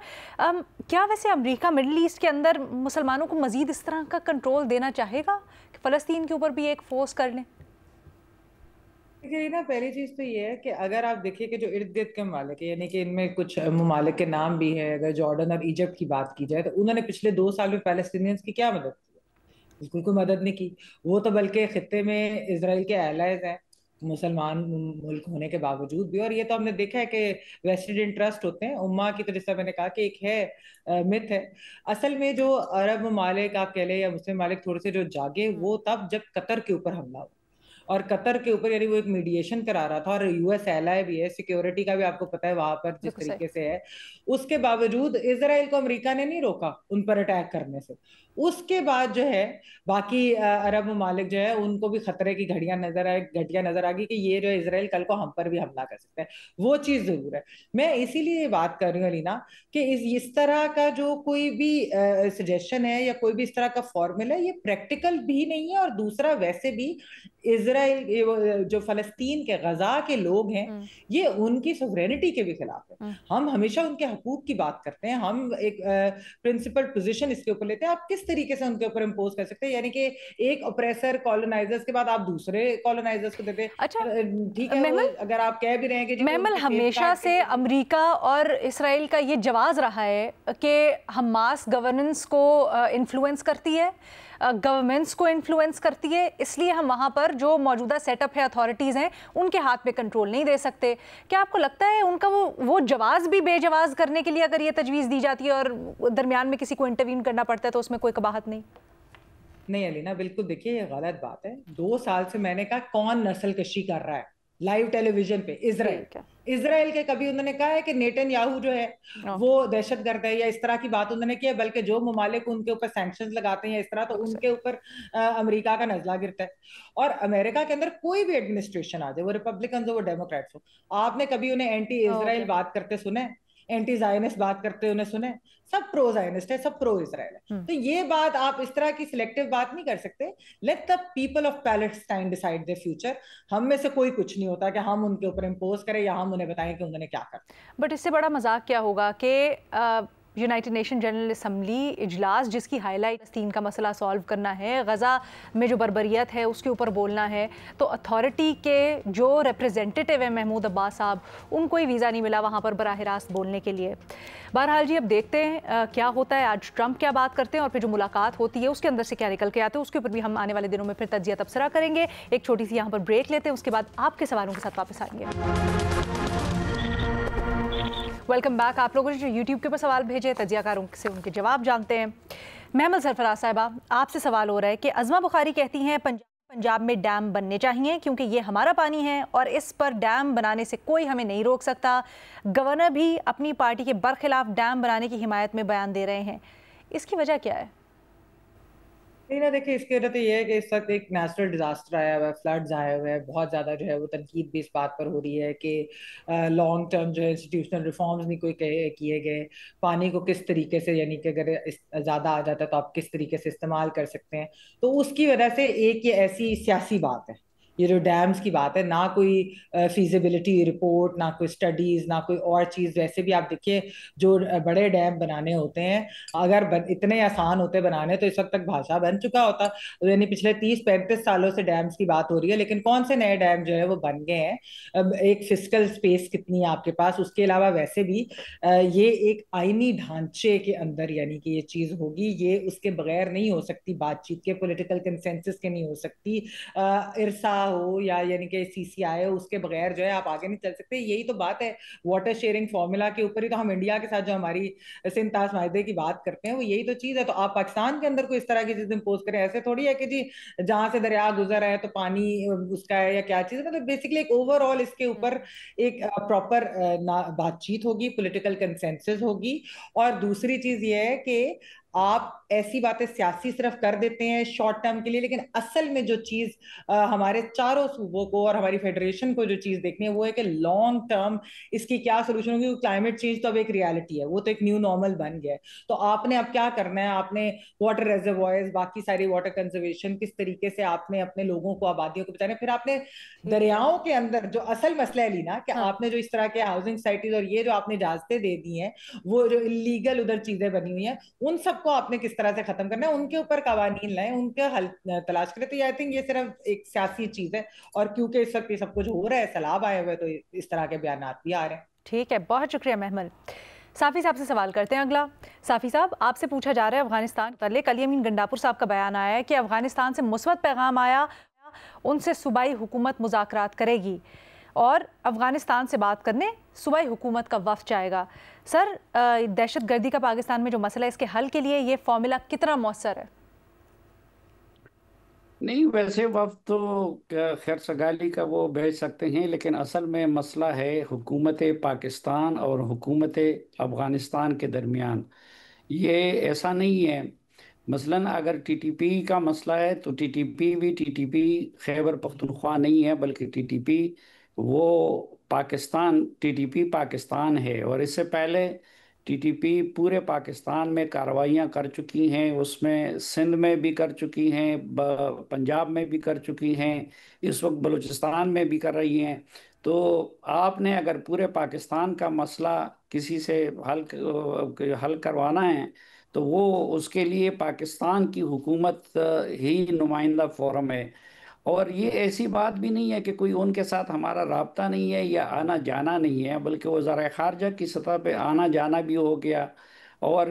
Speaker 1: क्या वैसे अमेरिका मिडल ईस्ट के अंदर मुसलमानों को मज़ीद इस तरह का कंट्रोल देना चाहेगा कि फ़लस्तीन के ऊपर भी एक फोर्स कर लें?
Speaker 3: देखिए ना, पहली चीज तो ये है कि अगर आप देखिए कि जो इर्द गिर्द के ममालिक है, यानी कि इनमें कुछ ममालिक के नाम भी है, अगर जॉर्डन और इजिप्ट की बात की जाए तो उन्होंने पिछले 2 साल में पैलेस्टीनियंस की क्या मदद की? बिल्कुल कोई मदद नहीं की। वो तो बल्कि खित्ते में इसराइल के एलाइज हैं, मुसलमान मुल्क होने के बावजूद भी। और ये तो हमने देखा है कि वेस्टेड इंटरेस्ट होते हैं उम्मा की, तो जैसा मैंने कहा कि एक है मिथ है। असल में जो अरब ममालिक आप कह लें या मुस्लिम ममालिक थोड़े से जो जागे, वो तब जब कतर के ऊपर हमला हुआ, और कतर के ऊपर यानी वो एक मीडिएशन करा रहा था, और यूएस एलाय भी है, सिक्योरिटी का भी आपको पता है वहां पर जिस तरीके से है। उसके बावजूद इसराइल को अमेरिका ने नहीं रोका उन पर अटैक करने से। उसके बाद जो है बाकी अरब ममालिक जो है उनको भी खतरे की घड़ियां नजर आ गई कि ये जो इसराइल कल को हम पर भी हमला कर सकता है। वो चीज जरूर है। मैं इसीलिए ये बात कर रही हूँ अलीना कि इस तरह का जो कोई भी सजेशन है या कोई भी इस तरह का फॉर्मूला है, ये प्रैक्टिकल भी नहीं है, और दूसरा वैसे भी इजराइल जो फलस्तीन के गजा के लोग हैं ये उनकी सोवरेनिटी के भी खिलाफ है। हम हमेशा उनके हकूक की बात करते हैं, हम एक प्रिंसिपल पोजीशन इसके ऊपर लेते हैं। आप किस तरीके से उनके ऊपर इम्पोज कर सकते हैं, यानी कि एक ऑपरेसर कॉलोनाइजर्स के बाद आप दूसरे कॉलोनाइजर्स को देते हैं।
Speaker 1: अच्छा
Speaker 3: ठीक है, अगर आप कह भी रहे हैं कि
Speaker 1: महमल, हमेशा से अमेरिका और इसराइल का ये जवाब रहा है कि हमास गवर्नेंस को इन्फ्लुएंस करती है, गवर्नमेंट्स को इन्फ्लुएंस करती है, इसलिए हम वहाँ पर जो मौजूदा सेटअप है, अथॉरिटीज़ हैं, उनके हाथ में कंट्रोल नहीं दे सकते। क्या आपको लगता है उनका वो जवाब भी बेजवाज करने के लिए अगर ये तजवीज़ दी जाती है और दरमियान में किसी को इंटरवीन करना पड़ता है तो उसमें कोई कबाहत नहीं?
Speaker 3: नहीं अलीना, बिल्कुल देखिए ये गलत बात है। 2 साल से मैंने कहा कौन नस्ल कशी कर रहा है लाइव टेलीविजन पे? इजराइल के कभी उन्होंने कहा है कि नेतन्याहू जो है वो दहशतगर्द है या इस तरह की बात उन्होंने की है? बल्कि जो ममालिक उनके ऊपर सैंक्शंस लगाते हैं इस तरह, तो उनके ऊपर अमेरिका का नजला गिरता है। और अमेरिका के अंदर कोई भी एडमिनिस्ट्रेशन आ जाए, वो रिपब्लिकन हो वो डेमोक्रेट्स हो, आपने कभी उन्हें एंटी इजराइल बात करते सुने? एंटी जायनिस्ट बात करते उन्हें सुने? सब प्रो जायनिस्ट है, सब प्रो इजराइल है। तो ये बात आप इस तरह की सिलेक्टिव बात नहीं कर सकते। Let the people of Palestine decide their future. हम में से कोई कुछ नहीं होता कि हम उनके ऊपर इम्पोज करें या हम उन्हें बताएं कि उन्होंने क्या करना।
Speaker 1: बट इससे बड़ा मजाक क्या होगा कि यूनाइटेड नेशन जनरल असम्बली इजलास जिसकी हाईलाइट फलस्तीन का मसला सॉल्व करना है, गज़ा में जो बर्बरियत है उसके ऊपर बोलना है, तो अथॉरिटी के जो रिप्रेजेंटेटिव है महमूद अब्बास साहब, उनको ही वीज़ा नहीं मिला वहाँ पर बराह रास्त बोलने के लिए। बहरहाल जी अब देखते हैं क्या होता है। आज ट्रंप क्या बात करते हैं और फिर जो मुलाकात होती है उसके अंदर से क्या निकल के आते हैं, उसके ऊपर भी हम आने वाले दिनों में फिर तज्जिया तबसरा करेंगे। एक छोटी सी यहाँ पर ब्रेक लेते हैं, उसके बाद आपके सवालों के साथ वापस आएंगे। Welcome back. आप लोगों ने जो यूट्यूब के ऊपर सवाल भेजे तजियाकारों से उनके जवाब जानते हैं। महमल सरफराज साहिबा, आपसे सवाल हो रहा है कि अज़मा बुखारी कहती हैं पंजाब में डैम बनने चाहिए क्योंकि ये हमारा पानी है और इस पर डैम बनाने से कोई हमें नहीं रोक सकता। गवर्नर भी अपनी पार्टी के बरखिलाफ डैम बनाने की हिमायत में बयान दे रहे हैं, इसकी वजह क्या है?
Speaker 3: नहीं ना, देखिए इसकी वजह तो ये है कि इस वक्त एक नेचुरल डिजास्टर आया हुआ है, फ्लड्स आए हुए हैं, बहुत ज्यादा जो है वो तनकीद भी इस बात पर हो रही है कि लॉन्ग टर्म जो है इंस्टीट्यूशनल रिफॉर्म्स नहीं कोई किए गए। पानी को किस तरीके से, यानी कि अगर ज्यादा आ जाता है तो आप किस तरीके से इस्तेमाल कर सकते हैं, तो उसकी वजह से एक ये ऐसी सियासी बात है, ये जो डैम्स की बात है, ना कोई फीजिबिलिटी रिपोर्ट, ना कोई स्टडीज, ना कोई और चीज। वैसे भी आप देखिए जो बड़े डैम बनाने होते हैं, अगर इतने आसान होते बनाने तो इस वक्त तक भाषा बन चुका होता। यानी पिछले 30-35 सालों से डैम्स की बात हो रही है, लेकिन कौन से नए डैम जो है वो बन गए हैं? अब एक फिजिकल स्पेस कितनी है आपके पास, उसके अलावा वैसे भी ये एक आईनी ढांचे के अंदर यानी कि ये चीज होगी, ये उसके बगैर नहीं हो सकती, बातचीत के, पॉलिटिकल कंसेंसस के नहीं हो सकती, इरसा हो या यानी कि सीसीआई हो, उसके बगैर जो है आप आगे नहीं चल सकते। यही तो बात है वाटर शेयरिंग फॉर्मूला के ऊपर ही तो हम इंडिया के साथ जो हमारी सिंध-ताश माहदे की बात करते हैं वो यही तो चीज है। तो आप पाकिस्तान के अंदर कोई इस तरह की चीज इम्पोज करें, ऐसे थोड़ी है कि जी जहां से दरिया गुजर है तो पानी उसका है या क्या चीज है। मतलब बेसिकली एक ओवरऑल इसके ऊपर एक प्रॉपर बातचीत होगी, पॉलिटिकल कंसेंसस होगी। और दूसरी चीज ये है कि आप ऐसी बातें सियासी सिर्फ कर देते हैं शॉर्ट टर्म के लिए, लेकिन असल में जो चीज हमारे चारों सूबों को और हमारी फेडरेशन को जो चीज देखनी है वो है कि लॉन्ग टर्म इसकी क्या सोल्यूशन होगी। क्लाइमेट चेंज तो अब एक रियलिटी है, वो तो एक न्यू नॉर्मल बन गया है। तो आपने अब क्या करना है, आपने वाटर रिजर्वॉयर्स, बाकी सारी वाटर कंजर्वेशन, किस तरीके से आपने अपने लोगों को, आबादियों को बचाना है। फिर आपने दरियाओं के अंदर जो असल मसला है लीना, कि आपने जो इस तरह के हाउसिंग साइटीज और ये जो आपने इजाजतें दे दी हैं, वो जो इलीगल उधर चीजें बनी हुई हैं, उन सबको आपने किस तरह से खत्म करना है, उनके ऊपर कवानीन लाएं, उनके हल तलाश करें। तो आई थिंक ये सिर्फ एक सियासी चीज है, और क्योंकि इस वक्त ये सब कुछ हो रहा है, सैलाब आए हुए, तो इस तरह के बयान भी आ रहे हैं।
Speaker 1: ठीक है, बहुत शुक्रिया महमल। साफ़ी साहब से सवाल करते हैं अगला। साफ़ी साहब, आपसे पूछा जा रहा है अफगानिस्तान के कल अमीन गंडापुर साहब का बयान आया है कि अफगानिस्तान से मुस्बत पैगाम आया, उनसे सूबाई हुकूमत मुज़ाकरात करेगी और अफगानिस्तान से बात करने सूबाई हुकूमत का वफ़द जाएगा। सर, दहशत गर्दी का पाकिस्तान में जो मसला है, इसके हल के लिए ये फॉर्मूला कितना मौसर है?
Speaker 2: नहीं, वैसे वक्त तो खैर सगाली का वो भेज सकते हैं, लेकिन असल में मसला है हुकूमत पाकिस्तान और हुकूमत अफ़गानिस्तान के दरमियान। ये ऐसा नहीं है, मसलन अगर टीटीपी का मसला है तो टीटीपी खैबर पख्तूनख्वा नहीं है, बल्कि टीटीपी वो टीटीपी पाकिस्तान है। और इससे पहले टीटीपी पूरे पाकिस्तान में कार्रवाइयाँ कर चुकी हैं, उसमें सिंध में भी कर चुकी हैं, पंजाब में भी कर चुकी हैं, इस वक्त बलूचिस्तान में भी कर रही हैं। तो आपने अगर पूरे पाकिस्तान का मसला किसी से हल करवाना है तो वो उसके लिए पाकिस्तान की हुकूमत ही नुमाइंदा फोरम है। और ये ऐसी बात भी नहीं है कि कोई उनके साथ हमारा राब्ता नहीं है या आना जाना नहीं है, बल्कि वज़ार ख़ारजा की सतह पे आना जाना भी हो गया। और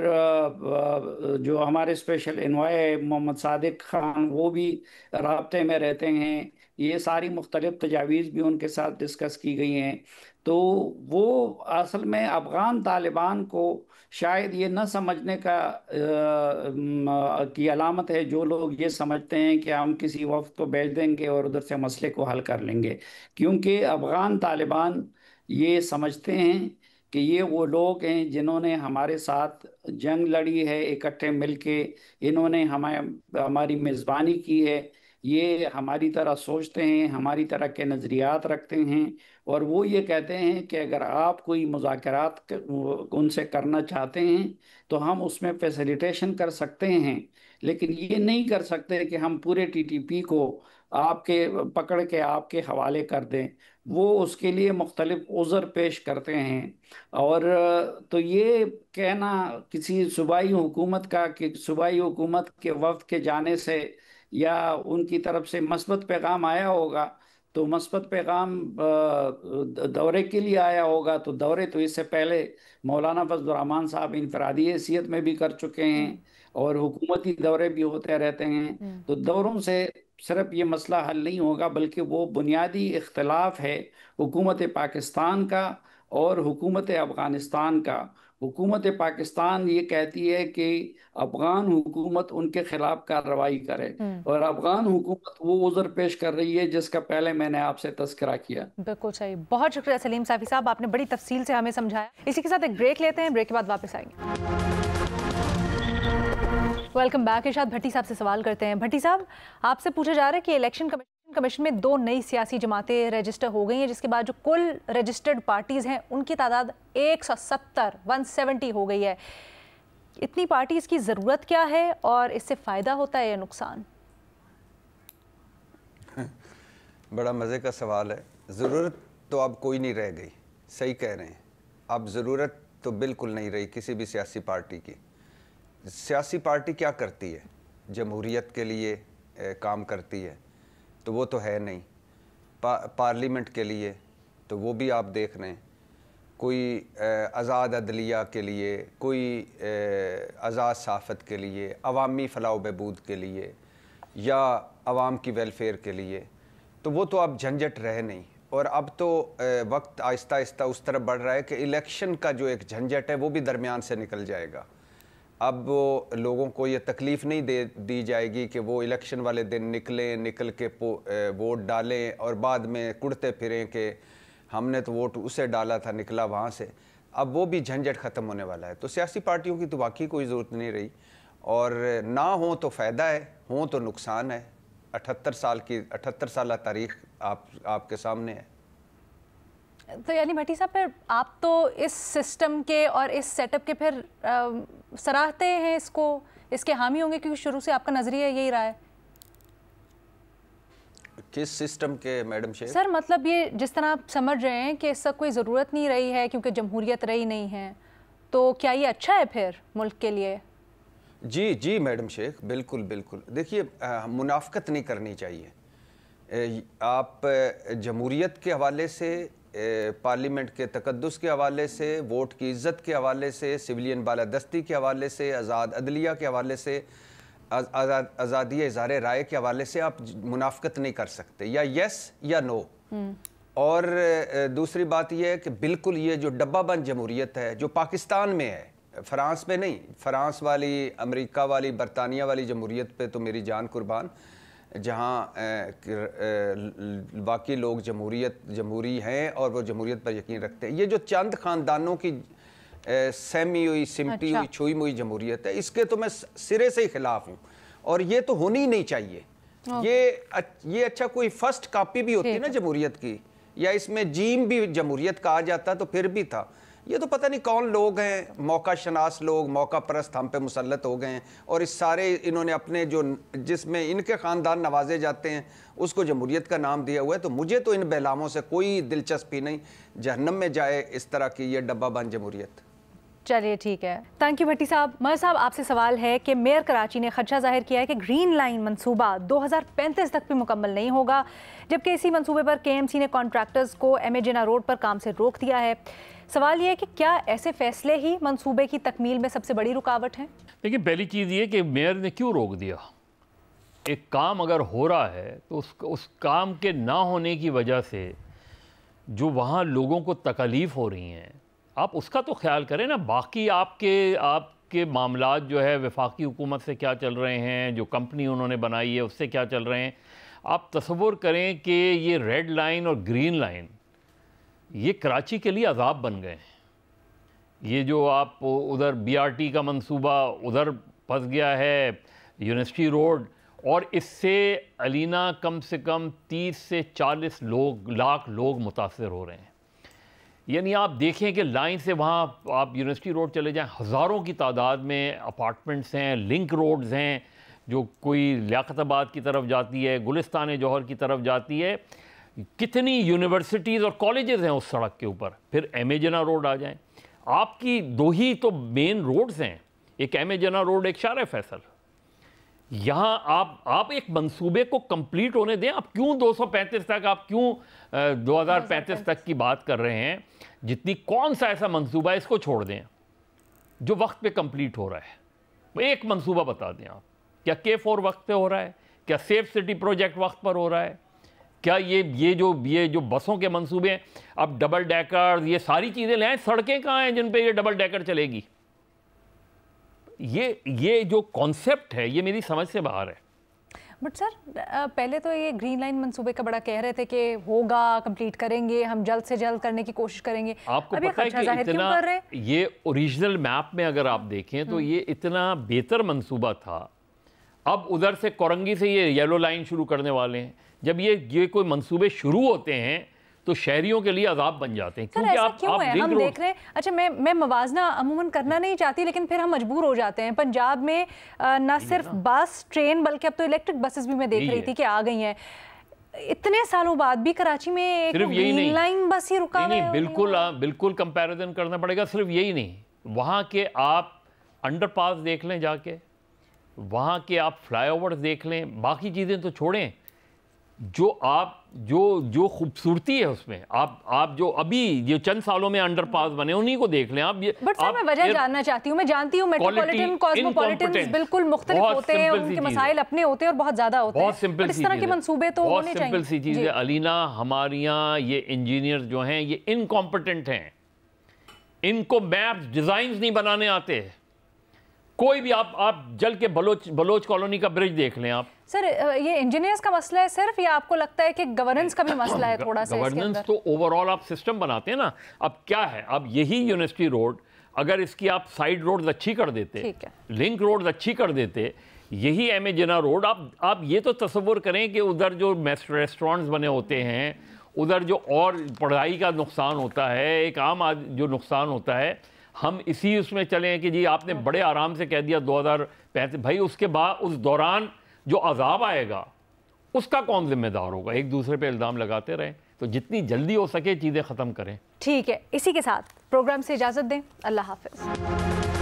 Speaker 2: जो हमारे स्पेशल एनवॉय मोहम्मद सादिक खान वो भी राब्ते में रहते हैं। ये सारी मुख्तलिफ तजावीज़ भी उनके साथ डिस्कस की गई हैं। तो वो असल में अफ़गान तालिबान को शायद ये न समझने का की अलामत है जो लोग ये समझते हैं कि हम किसी वक्त को भेज देंगे और उधर से मसले को हल कर लेंगे। क्योंकि अफ़गान तालिबान ये समझते हैं कि ये वो लोग हैं जिन्होंने हमारे साथ जंग लड़ी है इकट्ठे मिलके, इन्होंने हमारी मेज़बानी की है, ये हमारी तरह सोचते हैं, हमारी तरह के नज़रियात रखते हैं। और वो ये कहते हैं कि अगर आप कोई मुज़ाकरात उनसे करना चाहते हैं तो हम उसमें फैसिलिटेशन कर सकते हैं, लेकिन ये नहीं कर सकते कि हम पूरे टीटीपी को आपके पकड़ के आपके हवाले कर दें। वो उसके लिए मुख्तलिफ उज़र पेश करते हैं। और तो ये कहना किसी सूबाई हुकूमत का कि सूबाई हुकूमत के वफ्द के जाने से या उनकी तरफ से मस्बत पैगाम आया होगा, तो मस्बत पैगाम दौरे के लिए आया होगा, तो दौरे तो इससे पहले मौलाना फजलुर रहमान साहब इनफरादी हैसियत में भी कर चुके हैं और हुकूमती दौरे भी होते रहते हैं। तो दौरों से सिर्फ ये मसला हल नहीं होगा, बल्कि वो बुनियादी इख्तलाफ है हुकूमत पाकिस्तान का और हुकूमत अफ़गानिस्तान का। हुकूमत पाकिस्तान ये कहती है कि अफ़गान हुकूमत उनके खिलाफ कार्रवाई करे और अफ़गान हुकूमत वो उज़र पेश कर रही है जिसका पहले मैंने आपसे तज़किरा किया।
Speaker 1: बिल्कुल सही, बहुत शुक्रिया सलीम साफ़ी साहब, आपने बड़ी तफसील से हमें समझाया। इसी के साथ एक ब्रेक लेते हैं, ब्रेक के बाद वापस आएंगे। Welcome back. इरशाद भट्टी साहब से सवाल करते हैं। भट्टी साहब, आपसे पूछा जा रहा है कि इलेक्शन कमीशन में 2 नई सियासी जमातें रजिस्टर हो गई हैं, जिसके बाद जो कुल रजिस्टर्ड पार्टीज़ हैं उनकी तादाद 170 हो गई है। इतनी पार्टीज़ की ज़रूरत क्या है और इससे फ़ायदा होता है या नुकसान?
Speaker 5: बड़ा मज़े का सवाल है। ज़रूरत तो अब कोई नहीं रह गई, सही कह रहे हैं। अब ज़रूरत तो बिल्कुल नहीं रही किसी भी सियासी पार्टी की। सियासी पार्टी क्या करती है? जमहूरियत के लिए काम करती है, तो वो तो है नहीं। पार्लियामेंट के लिए तो वो भी आप देख रहे हैं, कोई आज़ाद अदलिया के लिए, कोई आज़ाद सहाफ़त के लिए, अवामी फ़लाह बहबूद के लिए या आवाम की वेलफेयर के लिए, तो वो तो अब झंझट रहे नहीं। और अब तो वक्त आहिस्ता आहिस्ता उस तरफ बढ़ रहा है कि इलेक्शन का जो एक झंझट है वो भी दरमियान से निकल जाएगा। अब वो लोगों को ये तकलीफ़ नहीं दी जाएगी कि वो इलेक्शन वाले दिन निकल के वोट डालें और बाद में कुड़ते फिरें कि हमने तो वोट उसे डाला था, निकला वहाँ से। अब वो भी झंझट ख़त्म होने वाला है। तो सियासी पार्टियों की तो वाकई कोई ज़रूरत नहीं रही, और ना हो तो फ़ायदा है, हो तो नुकसान है। 78 साल तारीख़ आपके सामने है।
Speaker 1: तो यानी भट्टी साहब, फिर आप तो इस सिस्टम के और इस सेटअप के फिर सराहते हैं, इसके हामी होंगे, क्योंकि शुरू से आपका नज़रिया यही रहा है।
Speaker 5: किस सिस्टम के मैडम शेख?
Speaker 1: सर मतलब ये जिस तरह आप समझ रहे हैं कि इसका कोई ज़रूरत नहीं रही है क्योंकि जमहूरियत रही नहीं है, तो क्या ये अच्छा है फिर मुल्क के लिए?
Speaker 5: जी जी मैडम शेख, बिल्कुल बिल्कुल। देखिए, मुनाफकत नहीं करनी चाहिए। आप जमहूरियत के हवाले से, पार्लियामेंट के तकद्दुस के हवाले से, वोट की इज़्ज़त के हवाले से, सिविलियन बालादस्ती के हवाले से, आज़ाद अदलिया के हवाले से, आज़ादी इज़हार राय के हवाले से आप मुनाफकत नहीं कर सकते, या यस या नो। और दूसरी बात यह है कि बिल्कुल ये जो डब्बा बंद जमहूरियत है जो पाकिस्तान में है, फ़्रांस में नहीं, फ़्रांस वाली, अमेरिका वाली, बरतानिया वाली जमहूरियत पे तो मेरी जान कुर्बान, जहाँ बाकी लोग जमहूरी हैं और वो जमहूरियत पर यकीन रखते हैं। ये जो चंद ख़ानदानों की सहमी हुई, सिमटी हुई, छुई मुई जमहूरियत है, इसके तो मैं सिरे से ही खिलाफ हूँ और ये तो होनी ही नहीं चाहिए। ये अच्छा कोई फर्स्ट कॉपी भी होती ना जमहूरियत की, या इसमें जीम भी जमहूरियत कहा जाता तो फिर भी था, ये तो पता नहीं कौन लोग हैं, मौका शनास लोग, मौका परस्त हम पे मुसल्लत हो गए हैं और इस सारे इन्होंने अपने जो जिसमें इनके ख़ानदान नवाजे जाते हैं उसको जमहूरियत का नाम दिया हुआ है। तो मुझे तो इन बेलामों से कोई दिलचस्पी नहीं, जहन्नम में जाए इस तरह की ये डब्बा बंद जमहूरियत।
Speaker 1: चलिए ठीक है, थैंक यू भट्टी साहब। मर साहब, आपसे सवाल है कि मेयर कराची ने खदशा जाहिर किया है कि ग्रीन लाइन मंसूबा 2035 तक भी मुकम्मल नहीं होगा, जबकि इसी मंसूबे पर KMC ने कॉन्ट्रैक्टर्स को MA जिन्ना रोड पर काम से रोक दिया है। सवाल ये है कि क्या ऐसे फैसले ही मंसूबे की तकमील में सबसे बड़ी रुकावट हैं?
Speaker 4: देखिए, पहली चीज़ ये कि मेयर ने क्यों रोक दिया। एक काम अगर हो रहा है तो उस काम के ना होने की वजह से जो वहाँ लोगों को तकलीफ़ हो रही हैं, आप उसका तो ख्याल करें ना। बाकी आपके मामलात जो है वफाकी हुकूमत से क्या चल रहे हैं, जो कंपनी उन्होंने बनाई है उससे क्या चल रहे हैं। आप तसव्वुर करें कि ये रेड लाइन और ग्रीन लाइन ये कराची के लिए अजाब बन गए हैं। ये जो आप उधर BRT का मंसूबा उधर फंस गया है, यूनिवर्सिटी रोड, और इससे अलीना कम से कम 30 से 40 लाख लोग मुतासर हो रहे हैं। यानी आप देखें कि लाइन से वहाँ आप यूनिवर्सिटी रोड चले जाएं, हज़ारों की तादाद में अपार्टमेंट्स हैं, लिंक रोड्स हैं, जो कोई लियाकताबाद की तरफ जाती है, गुलिस्तान जौहर की तरफ जाती है। कितनी यूनिवर्सिटीज़ और कॉलेजेस हैं उस सड़क के ऊपर। फिर MA जिन्ना रोड आ जाएं, आपकी दो ही तो मेन रोड्स हैं, एक MA जिन्ना रोड, एक शार फैसल। यहाँ आप एक मंसूबे को कंप्लीट होने दें। आप क्यों 235 तक, आप क्यों 2035 तक की बात कर रहे हैं? जितनी कौन सा ऐसा मंसूबा है, इसको छोड़ दें जो वक्त पे कंप्लीट हो रहा है। एक मंसूबा बता दें आप, क्या K4 वक्त पे हो रहा है? क्या सेफ सिटी प्रोजेक्ट वक्त पर हो रहा है? क्या ये जो बसों के मंसूबे हैं, अब डबल डेकर, ये सारी चीज़ें ले आए, सड़कें कहाँ हैं जिन पे ये डबल डेकर चलेगी? ये जो कॉन्सेप्ट है ये मेरी समझ से बाहर है।
Speaker 1: बट सर, पहले तो ये ग्रीन लाइन मंसूबे का बड़ा कह रहे थे कि होगा, कंप्लीट करेंगे, हम जल्द से जल्द करने की कोशिश करेंगे।
Speaker 4: आपको पता है कि इतना ये ओरिजिनल मैप में अगर आप देखें तो ये इतना बेहतर मंसूबा था। अब उधर से कोरंगी से ये येलो लाइन शुरू करने वाले हैं। जब ये कोई मंसूबे शुरू होते हैं तो शहरियों के लिए अजाब बन जाते हैं।
Speaker 1: क्योंकि आप हम देख रहे हैं, अच्छा मैं मवाजना अमूमन करना नहीं चाहती, लेकिन फिर हम मजबूर हो जाते हैं। पंजाब में न सिर्फ बस, ट्रेन, बल्कि अब तो इलेक्ट्रिक बसेस भी मैं देख रही थी कि आ गई हैं। इतने सालों बाद भी कराची में एक ग्रीन लाइन बस ही रुका है।
Speaker 4: नहीं, बिल्कुल कंपैरिजन करना पड़ेगा। सिर्फ यही नहीं, वहाँ के आप अंडरपास देख लें जाके, वहाँ के आप फ्लाईओवर्स देख लें, बाकी चीज़ें तो छोड़ें। जो खूबसूरती है उसमें, आप जो अभी ये चंद सालों में अंडरपास बने उन्हीं को देख लें आप।
Speaker 1: बट सर, मैं वजह जानना चाहती हूँ। मैं जानती हूँ मेट्रोपॉलिटन, कॉस्मोपॉलिटन बिल्कुल मुख्तलिफ होते हैं, उनके मसाइल अपने होते हैं और बहुत ज्यादा होते हैं।
Speaker 4: बहुत सिंपल
Speaker 1: इस तरह के मंसूबे तो होने चाहिए।
Speaker 4: सिंपल सी चीज़ है अलीना, हमारे यहाँ ये इंजीनियर जो हैं ये इनकॉम्पिटेंट हैं। इनको मैप्स, डिजाइन नहीं बनाने आते। कोई भी आप जल के बलोच कॉलोनी का ब्रिज देख लें आप।
Speaker 1: सर, ये इंजीनियर्स का मसला है सिर्फ, या आपको लगता है कि गवर्नेंस का भी मसला है थोड़ा सा?
Speaker 4: गवर्नेंस तो ओवरऑल आप सिस्टम बनाते हैं ना। अब क्या है, अब यही यूनिवर्सिटी रोड अगर इसकी आप साइड रोड्स अच्छी कर देते, लिंक रोड्स अच्छी कर देते, यही MA जिन्ना रोड, आप ये तो तसव्वुर करें कि उधर जो रेस्टोरेंट्स बने होते हैं, उधर जो और पढ़ाई का नुकसान होता है, एक आम जो नुकसान होता है, हम इसी उसमें चले कि जी आपने बड़े आराम से कह दिया 2035। भाई उसके बाद उस दौरान जो अजाब आएगा उसका कौन जिम्मेदार होगा? एक दूसरे पे इल्ज़ाम लगाते रहें। तो जितनी जल्दी हो सके चीज़ें ख़त्म करें।
Speaker 1: ठीक है, इसी के साथ प्रोग्राम से इजाज़त दें। अल्लाह हाफ़िज़।